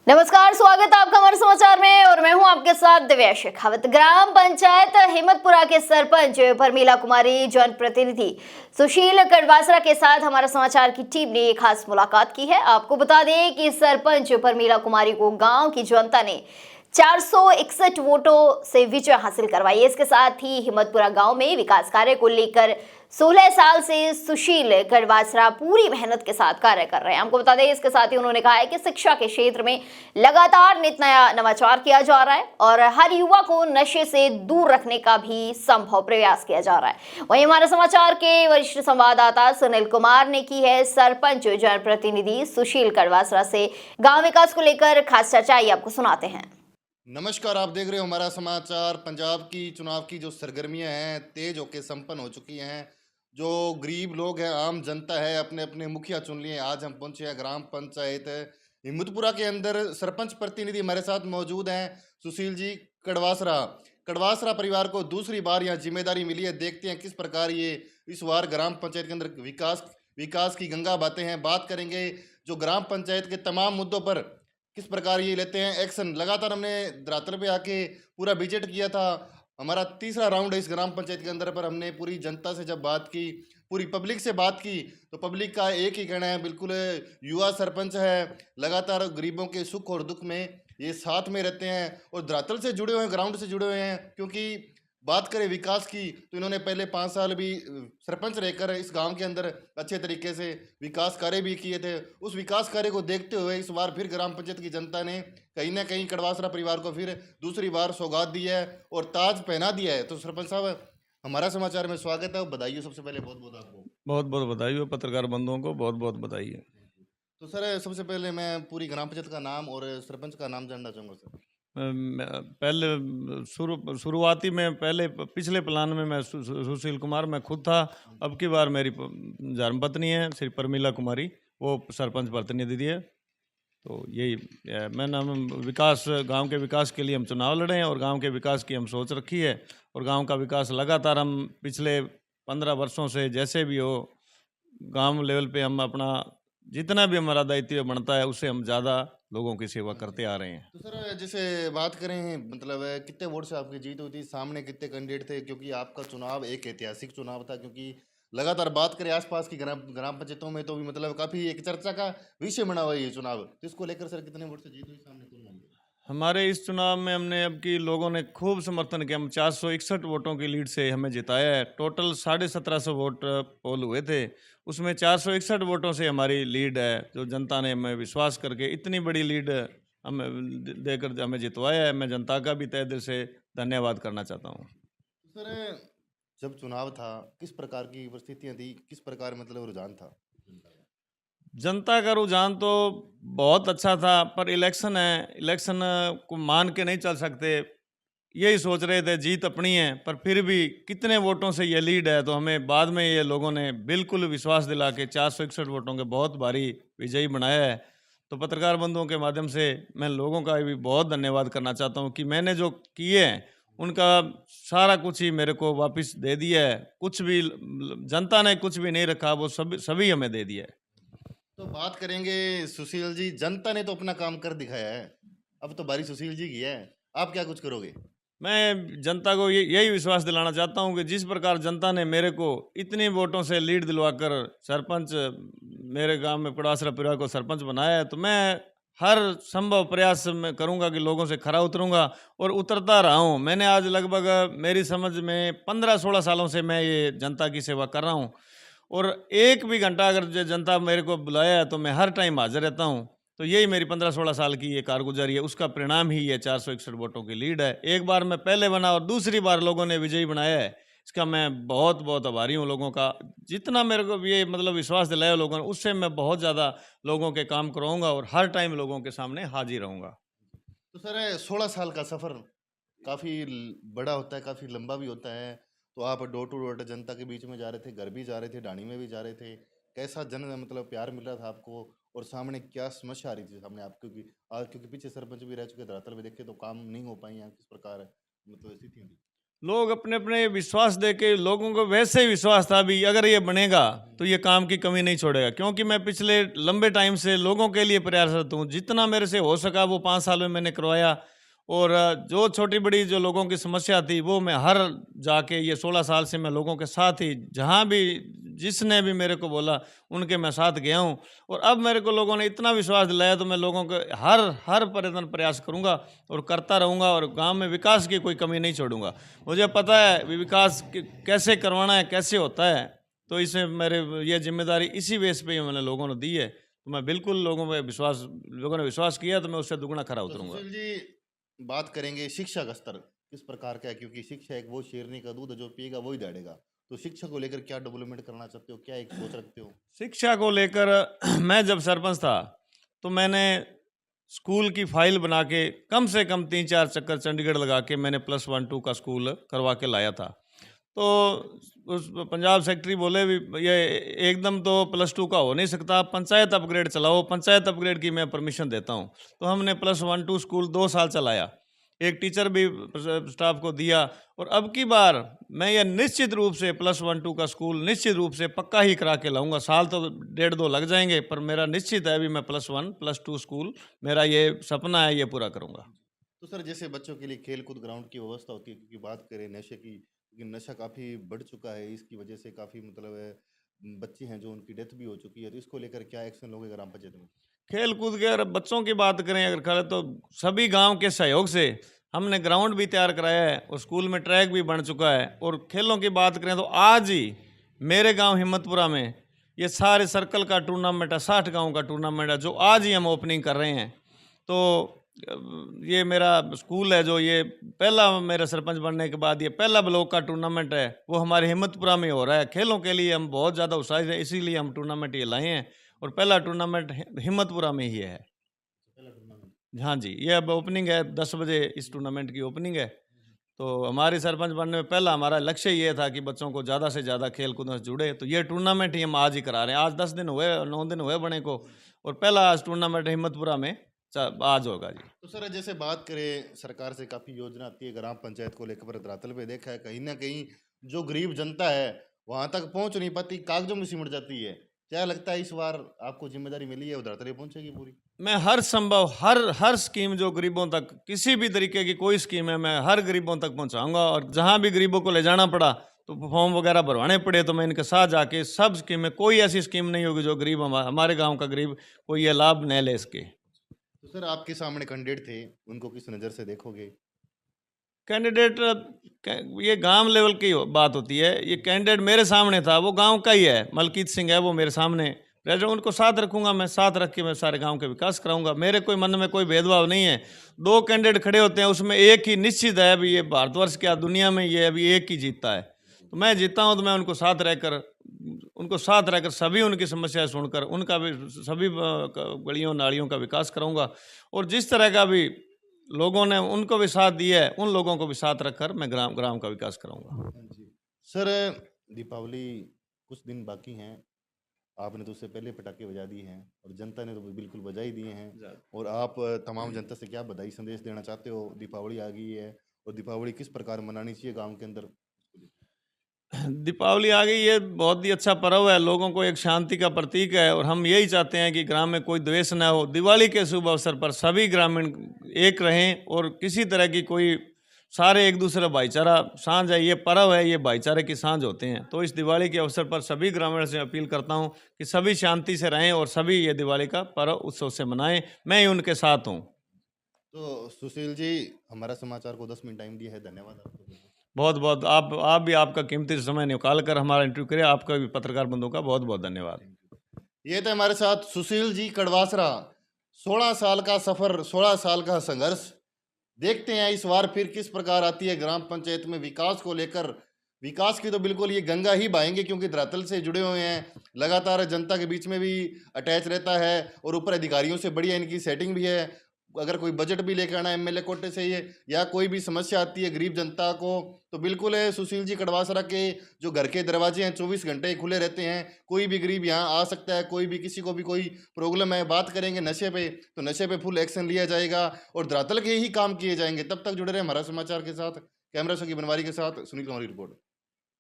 नमस्कार, स्वागत है आपका हमारे समाचार में और मैं हूं आपके साथ दिव्या शेखावत। ग्राम पंचायत हिम्मतपुरा के सरपंच परमीला कुमारी, जनप्रतिनिधि सुशील कड़वासरा के साथ हमारा समाचार की टीम ने एक खास मुलाकात की है। आपको बता दें कि सरपंच परमीला कुमारी को गांव की जनता ने 461 वोटों से विजय हासिल करवाई है। इसके साथ ही हिम्मतपुरा गांव में विकास कार्य को लेकर 16 साल से सुशील कड़वासरा पूरी मेहनत के साथ कार्य कर रहे हैं। हमको बता दें, इसके साथ ही उन्होंने कहा है कि शिक्षा के क्षेत्र में लगातार नित नया नवाचार किया जा रहा है और हर युवा को नशे से दूर रखने का भी संभव प्रयास किया जा रहा है। वहीं हमारे समाचार के वरिष्ठ संवाददाता सुनील कुमार ने की है सरपंच जनप्रतिनिधि सुशील कड़वासरा से गांव विकास को लेकर खास चर्चा। आपको सुनाते हैं। नमस्कार, आप देख रहे हो हमारा समाचार। पंजाब की चुनाव की जो सरगर्मियां हैं तेज होकर संपन्न हो चुकी हैं। जो गरीब लोग हैं, आम जनता है, अपने अपने मुखिया चुन लिए। आज हम पहुंचे हैं ग्राम पंचायत हिम्मतपुरा के अंदर। सरपंच प्रतिनिधि हमारे साथ मौजूद हैं, सुशील जी कड़वासरा। कड़वासरा परिवार को दूसरी बार यहाँ जिम्मेदारी मिली है। देखते हैं किस प्रकार ये इस बार ग्राम पंचायत के अंदर विकास की गंगा बहाते हैं। बात करेंगे जो ग्राम पंचायत के तमाम मुद्दों पर किस प्रकार ये लेते हैं एक्शन। लगातार हमने धरातल पे आके पूरा विजिट किया था। हमारा तीसरा राउंड है इस ग्राम पंचायत के अंदर, पर हमने पूरी जनता से जब बात की, पूरी पब्लिक से बात की, तो पब्लिक का एक ही कहना है, बिल्कुल युवा सरपंच है, लगातार गरीबों के सुख और दुख में ये साथ में रहते हैं और धरातल से जुड़े हुए हैं, ग्राउंड से जुड़े हुए हैं। क्योंकि बात करें विकास की तो इन्होंने पहले 5 साल भी सरपंच रहकर इस गांव के अंदर अच्छे तरीके से विकास कार्य भी किए थे। उस विकास कार्य को देखते हुए इस बार फिर ग्राम पंचायत की जनता ने कहीं ना कहीं कड़वासरा परिवार को फिर दूसरी बार सौगात दी है और ताज पहना दिया है। तो सरपंच साहब, हमारा समाचार में स्वागत है। बधाई हो सबसे पहले, बहुत बहुत आपको। बहुत बहुत बधाई हो, पत्रकार बंधुओं को बहुत बहुत बधाई है। तो सर, सबसे पहले मैं पूरी ग्राम पंचायत का नाम और सरपंच का नाम जानना चाहूँगा सर। पहले शुरुआती में पहले पिछले प्लान में मैं सुशील कुमार मैं खुद था। अब की बार मेरी धर्मपत्नी है श्री परमीला कुमारी, वो सरपंच प्रतिनिधि है। तो यही मैंने हम विकास, गांव के विकास के लिए हम चुनाव लड़े हैं और गांव के विकास की हम सोच रखी है। और गांव का विकास लगातार हम पिछले 15 वर्षों से जैसे भी हो गांव लेवल पे हम अपना जितना भी हमारा दायित्व बनता है उससे हम ज़्यादा लोगों की सेवा करते आ रहे हैं। तो सर, जैसे बात करें, मतलब कितने वोट से आपकी जीत हुई थी, सामने कितने कैंडिडेट थे? क्योंकि आपका चुनाव एक ऐतिहासिक चुनाव था। क्योंकि लगातार बात करें आसपास की ग्राम ग्राम पंचायतों में तो भी मतलब काफी एक चर्चा का विषय बना हुआ है ये चुनाव। तो इसको लेकर सर कितने वोट से जीत हुई सामने कुल मिलाकर? हमारे इस चुनाव में हमने अब की लोगों ने खूब समर्थन किया। हम 461 वोटों की लीड से हमें जिताया है। टोटल 1750 वोट पोल हुए थे, उसमें 461 वोटों से हमारी लीड है। जो जनता ने हमें विश्वास करके इतनी बड़ी लीड हमें देकर हमें जितवाया है, मैं जनता का भी तहे दिल से धन्यवाद करना चाहता हूँ। तो सर, जब चुनाव था किस प्रकार की परिस्थितियां थी, किस प्रकार मतलब रुझान था? जनता का रुझान तो बहुत अच्छा था, पर इलेक्शन है, इलेक्शन को मान के नहीं चल सकते। यही सोच रहे थे जीत अपनी है, पर फिर भी कितने वोटों से ये लीड है, तो हमें बाद में ये लोगों ने बिल्कुल विश्वास दिला के 461 वोटों के बहुत भारी विजयी बनाया है। तो पत्रकार बंधुओं के माध्यम से मैं लोगों का भी बहुत धन्यवाद करना चाहता हूँ कि मैंने जो किए हैं उनका सारा कुछ ही मेरे को वापस दे दिया है। कुछ भी जनता ने कुछ भी नहीं रखा, वो सभी हमें दे दिया है। तो बात करेंगे सुशील जी, जनता ने तो अपना काम कर दिखाया है, अब तो बारी सुशील जी की है। आप क्या कुछ करोगे? मैं जनता को यही विश्वास दिलाना चाहता हूं कि जिस प्रकार जनता ने मेरे को इतनी वोटों से लीड दिलवाकर सरपंच, मेरे गांव में कड़वासरा परिवार को सरपंच बनाया है, तो मैं हर संभव प्रयास में करूंगा कि लोगों से खरा उतरूंगा और उतरता रहा हूं। मैंने आज लगभग मेरी समझ में 15-16 सालों से मैं ये जनता की सेवा कर रहा हूं और एक भी घंटा अगर जनता मेरे को बुलाया है तो मैं हर टाइम हाजिर रहता हूं। तो यही मेरी 15-16 साल की ये कारगुजारी है, उसका परिणाम ही ये 461 वोटों की लीड है। एक बार मैं पहले बना और दूसरी बार लोगों ने विजयी बनाया है, इसका मैं बहुत बहुत आभारी हूँ लोगों का। जितना मेरे को ये मतलब विश्वास दिलाया लोगों ने, उससे मैं बहुत ज़्यादा लोगों के काम कराऊंगा और हर टाइम लोगों के सामने हाजिर रहूँगा। तो सर, 16 साल का सफर काफी बड़ा होता है, काफी लंबा भी होता है। तो आप डोर टू डोर जनता के बीच में जा रहे थे, घर भी जा रहे थे, ढाणी में भी जा रहे थे। कैसा जन मतलब प्यार मिल रहा था आपको? और सामने क्या समस्या आ रही थी सामने आपको? क्योंकि आज क्योंकि पीछे सरपंच भी रह चुके, धरातल भी देखे तो काम नहीं हो पाई यहाँ, किस प्रकार मतलब स्थितियाँ थी? लोग अपने अपने विश्वास दे के, लोगों को वैसे ही विश्वास था भी अगर ये बनेगा तो ये काम की कमी नहीं छोड़ेगा, क्योंकि मैं पिछले लंबे टाइम से लोगों के लिए प्रयासरत हूँ। जितना मेरे से हो सका वो 5 साल में मैंने करवाया, और जो छोटी बड़ी जो लोगों की समस्या थी वो मैं हर जाके, ये 16 साल से मैं लोगों के साथ ही, जहाँ भी जिसने भी मेरे को बोला उनके मैं साथ गया हूँ। और अब मेरे को लोगों ने इतना विश्वास दिलाया तो मैं लोगों को हर प्रयास करूँगा और करता रहूँगा, और गांव में विकास की कोई कमी नहीं छोड़ूंगा। मुझे पता है विकास कैसे करवाना है, कैसे होता है, तो इसमें मेरे ये जिम्मेदारी इसी बेस पे ही मैंने लोगों ने दी है। तो मैं बिल्कुल लोगों ने विश्वास किया तो मैं उससे दुगना खरा तो उतरूंगा। सुशील जी, बात करेंगे शिक्षा का स्तर किस प्रकार का है, क्योंकि शिक्षा एक वो शेरनी का दूध है, जो पिएगा वही दौड़ेगा। तो शिक्षा को लेकर क्या डेवलपमेंट करना चाहते हो, क्या एक सोच रखते हो? शिक्षा को लेकर मैं जब सरपंच था तो मैंने स्कूल की फाइल बना के कम से कम 3-4 चक्कर चंडीगढ़ लगा के मैंने +1-2 का स्कूल करवा के लाया था। तो उस पंजाब सेक्रेटरी बोले भी ये एकदम तो +2 का हो नहीं सकता, पंचायत अपग्रेड चलाओ, पंचायत अपग्रेड की मैं परमिशन देता हूँ। तो हमने +1-2 स्कूल 2 साल चलाया, एक टीचर भी स्टाफ को दिया, और अब की बार मैं ये निश्चित रूप से +1-2 का स्कूल निश्चित रूप से पक्का ही करा के लाऊंगा। साल तो 1.5-2 लग जाएंगे, पर मेरा निश्चित है अभी मैं +1-+2 स्कूल, मेरा ये सपना है, ये पूरा करूंगा। तो सर, जैसे बच्चों के लिए खेलकूद ग्राउंड की व्यवस्था होती है, क्योंकि बात करें नशे की, क्योंकि नशा काफ़ी बढ़ चुका है, इसकी वजह से काफ़ी बच्चे हैं जो उनकी डेथ भी हो चुकी है, तो इसको लेकर क्या एक्शन लोगे ग्राम पंचायत में? खेल कूद के अगर बच्चों की बात करें अगर करे तो सभी गांव के सहयोग से हमने ग्राउंड भी तैयार कराया है, और स्कूल में ट्रैक भी बन चुका है। और खेलों की बात करें तो आज ही मेरे गांव हिम्मतपुरा में ये सारे सर्कल का टूर्नामेंट है, 60 गांव का टूर्नामेंट है, जो आज ही हम ओपनिंग कर रहे हैं। तो ये मेरा स्कूल है, जो ये पहला मेरे सरपंच बनने के बाद ये पहला ब्लॉक का टूर्नामेंट है, वो हमारे हिम्मतपुरा में हो रहा है। खेलों के लिए हम बहुत ज़्यादा उत्साहित हैं, इसीलिए हम टूर्नामेंट ये लाए हैं, और पहला टूर्नामेंट हिम्मतपुरा में ही है। पहला टूर्नामेंट। हाँ जी, ये अब ओपनिंग है, 10 बजे इस टूर्नामेंट की ओपनिंग है। तो हमारी सरपंच बनने में पहला हमारा लक्ष्य ये था कि बच्चों को ज़्यादा से ज़्यादा खेल कूद से जुड़े, तो ये टूर्नामेंट ही हम आज ही करा रहे हैं। आज 10 दिन हुए, 9 दिन हुए बने को, और पहला आज टूर्नामेंट हिम्मतपुरा में आज होगा जी। तो सर, जैसे बात करें, सरकार से काफ़ी योजना आती है ग्राम पंचायत को लेकर, पर धरातल पे देखा है कहीं ना कहीं जो गरीब जनता है वहां तक पहुंच नहीं पाती, कागजों में सिमट जाती है। क्या लगता है इस बार आपको जिम्मेदारी मिली है, वो धरातल पे पहुंचेगी पूरी? मैं हर संभव हर स्कीम जो गरीबों तक, किसी भी तरीके की कोई स्कीम है, मैं हर गरीबों तक पहुंचाऊंगा, और जहां भी गरीबों को ले जाना पड़ा तो फॉर्म वगैरह भरवाने पड़े तो मैं इनके साथ जाके सब स्कीम में, कोई ऐसी स्कीम नहीं होगी जो गरीब हमारे गांव का गरीब कोई ये लाभ न ले इसके। तो सर, आपके सामने कैंडिडेट थे, उनको किस नज़र से देखोगे? कैंडिडेट ये गांव लेवल की बात होती है, ये कैंडिडेट मेरे सामने था, वो गांव का ही है, मलकीत सिंह है वो मेरे सामने प्रेसिडेंट, उनको साथ रखूंगा, मैं साथ रख के मैं सारे गांव के विकास कराऊंगा। मेरे कोई मन में कोई भेदभाव नहीं है। 2 कैंडिडेट खड़े होते हैं, उसमें एक ही निश्चित है, अभी ये भारतवर्ष क्या दुनिया में ये अभी एक ही जीतता है, तो मैं जीता हूँ, तो मैं उनको साथ रहकर सभी उनकी समस्याएं सुनकर उनका भी सभी गलियों नालियों का विकास कराऊंगा, और जिस तरह का भी लोगों ने उनको भी साथ दिया है उन लोगों को भी साथ रखकर मैं ग्राम का विकास कराऊंगा। हाँ जी। सर, दीपावली कुछ दिन बाकी हैं, आपने तो उससे पहले पटाखे बजा दिए हैं, और जनता ने तो बिल्कुल बजाई दिए हैं, और आप तमाम जनता से क्या बधाई संदेश देना चाहते हो? दीपावली आ गई है, और दीपावली किस प्रकार मनानी चाहिए गांव के अंदर? दीपावली आ गई, ये बहुत ही अच्छा पर्व है, लोगों को एक शांति का प्रतीक है, और हम यही चाहते हैं कि ग्राम में कोई द्वेष न हो। दिवाली के शुभ अवसर पर सभी ग्रामीण एक रहें, और किसी तरह की कोई, सारे एक दूसरे भाईचारा साँझ है, ये पर्व है, ये भाईचारे की साँझ होते हैं। तो इस दिवाली के अवसर पर सभी ग्रामीण से अपील करता हूँ कि सभी शांति से रहें और सभी ये दिवाली का पर्व उत्सव से मनाएं, मैं ही उनके साथ हूँ। तो सुशील जी, हमारा समाचार को 10 मिनट टाइम दिया है, धन्यवाद आपको। बहुत बहुत आप भी आपका कीमती समय निकाल कर हमारा इंटरव्यू करें, आपका भी पत्रकार बंधुओं का बहुत बहुत धन्यवाद। ये थे हमारे साथ सुशील जी कड़वासरा। 16 साल का सफर, 16 साल का संघर्ष। देखते हैं इस बार फिर किस प्रकार आती है ग्राम पंचायत में विकास को लेकर। विकास की तो बिल्कुल ये गंगा ही बहाएंगे, क्योंकि धरातल से जुड़े हुए हैं, लगातार जनता के बीच में भी अटैच रहता है, और ऊपर अधिकारियों से बढ़िया इनकी सेटिंग भी है। अगर कोई बजट भी लेकर आना है एमएलए कोटे से ये, या कोई भी समस्या आती है गरीब जनता को, तो बिल्कुल है सुशील जी कड़वासरा के जो घर के दरवाजे हैं 24 घंटे खुले रहते हैं। कोई भी गरीब यहाँ आ सकता है, कोई भी, किसी को भी कोई प्रॉब्लम है। बात करेंगे नशे पे, तो नशे पे फुल एक्शन लिया जाएगा, और धरातल के ही काम किए जाएंगे। तब तक जुड़े रहे हमारा समाचार के साथ। कैमरा संगी बनवारी के साथ सुनील कुमार की रिपोर्ट।